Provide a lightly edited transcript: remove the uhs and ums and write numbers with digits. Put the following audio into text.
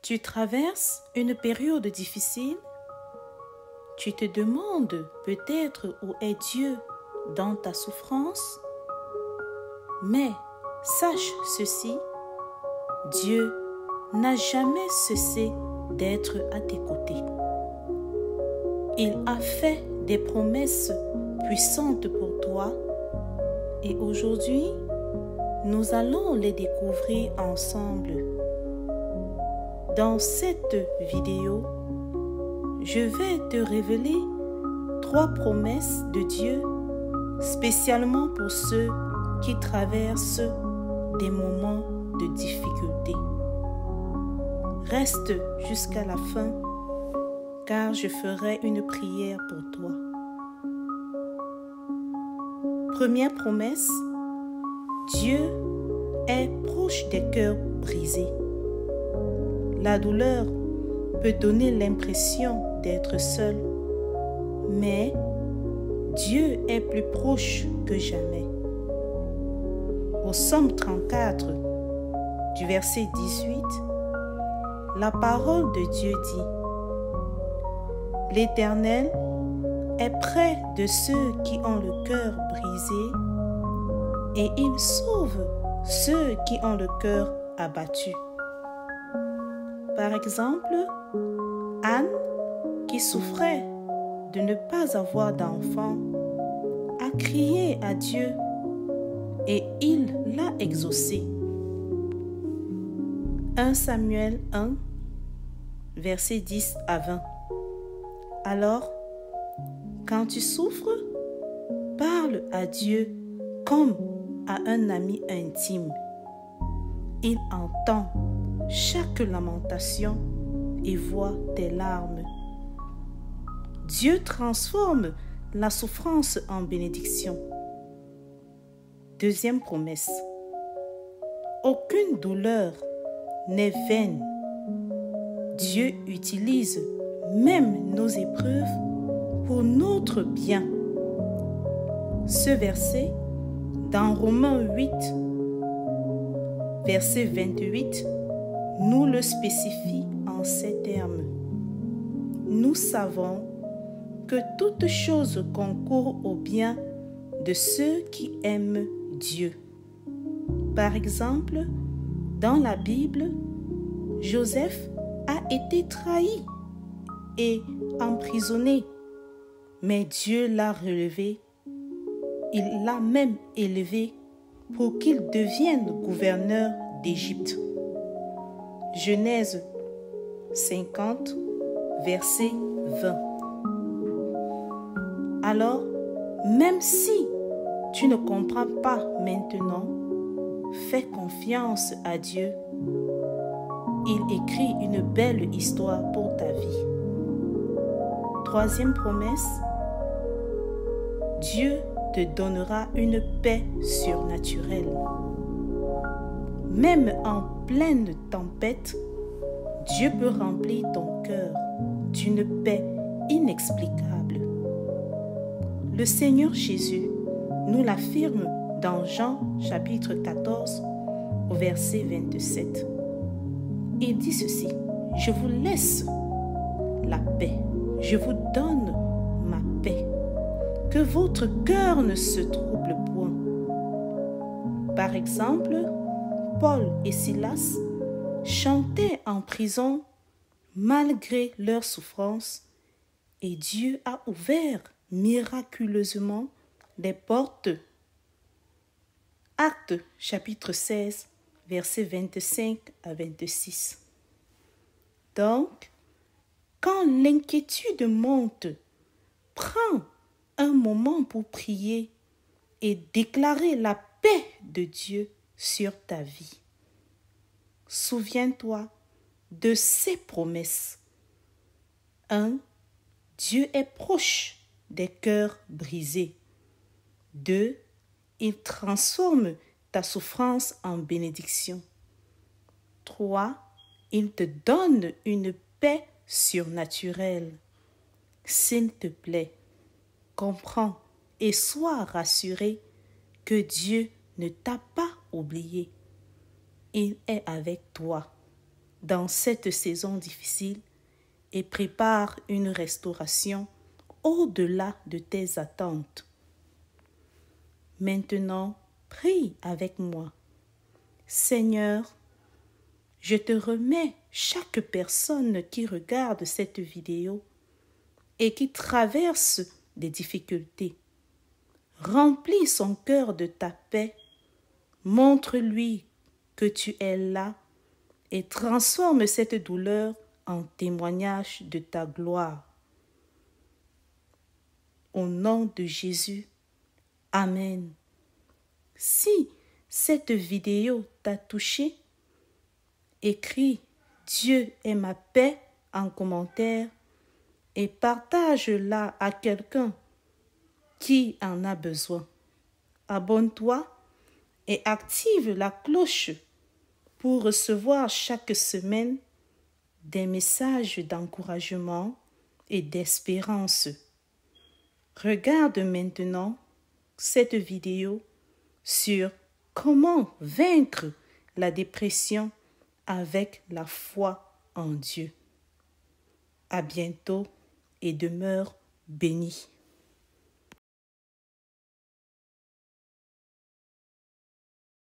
Tu traverses une période difficile? Tu te demandes peut-être où est Dieu dans ta souffrance? Mais sache ceci, Dieu n'a jamais cessé d'être à tes côtés. Il a fait des promesses puissantes pour toi et aujourd'hui, nous allons les découvrir ensemble. Dans cette vidéo, je vais te révéler 3 promesses de Dieu spécialement pour ceux qui traversent des moments de difficulté. Reste jusqu'à la fin car je ferai une prière pour toi. Première promesse, Dieu est proche des cœurs brisés. La douleur peut donner l'impression d'être seul, mais Dieu est plus proche que jamais. Au Psaume 34, du verset 18, la parole de Dieu dit: « L'Éternel est près de ceux qui ont le cœur brisé et il sauve ceux qui ont le cœur abattu. » Par exemple, Anne, qui souffrait de ne pas avoir d'enfant, a crié à Dieu et il l'a exaucé. 1 Samuel 1, versets 10 à 20. Alors, quand tu souffres, parle à Dieu comme à un ami intime. Il entend chaque lamentation et voit tes larmes. Dieu transforme la souffrance en bénédiction. Deuxième promesse. Aucune douleur n'est vaine. Dieu utilise même nos épreuves pour notre bien. Ce verset, dans Romains 8, verset 28, nous le spécifie en ces termes. Nous savons que toute chose concourt au bien de ceux qui aiment Dieu. Par exemple, dans la Bible, Joseph a été trahi et emprisonné, mais Dieu l'a relevé. Il l'a même élevé pour qu'il devienne gouverneur d'Égypte. Genèse 50, verset 20. Alors, même si tu ne comprends pas maintenant, fais confiance à Dieu. Il écrit une belle histoire pour ta vie. Troisième promesse, Dieu te donnera une paix surnaturelle. Même en pleine tempête, Dieu peut remplir ton cœur d'une paix inexplicable. Le Seigneur Jésus nous l'affirme dans Jean chapitre 14 au verset 27. Il dit ceci: « Je vous laisse la paix, je vous donne ma paix. Que votre cœur ne se trouble point. » Par exemple, Paul et Silas chantaient en prison malgré leur souffrance et Dieu a ouvert miraculeusement les portes. Actes chapitre 16, versets 25 à 26. Donc, quand l'inquiétude monte, prends un moment pour prier et déclarer la paix de Dieu sur ta vie. Souviens-toi de ces promesses. 1. Dieu est proche des cœurs brisés. 2. Il transforme ta souffrance en bénédiction. 3. Il te donne une paix surnaturelle. S'il te plaît, comprends et sois rassuré que Dieu ne t'a pas oublié. Il est avec toi. dans cette saison difficile et prépare une restauration au-delà de tes attentes. Maintenant, prie avec moi. Seigneur, je te remets chaque personne qui regarde cette vidéo et qui traverse des difficultés. Remplis son cœur de ta paix, montre-lui que tu es là et transforme cette douleur en témoignage de ta gloire. Au nom de Jésus, Amen. Si cette vidéo t'a touché, écris « Dieu est ma paix » en commentaire et partage-la à quelqu'un qui en a besoin. Abonne-toi et active la cloche pour recevoir chaque semaine des messages d'encouragement et d'espérance. Regarde maintenant cette vidéo sur comment vaincre la dépression avec la foi en Dieu. À bientôt et demeure béni.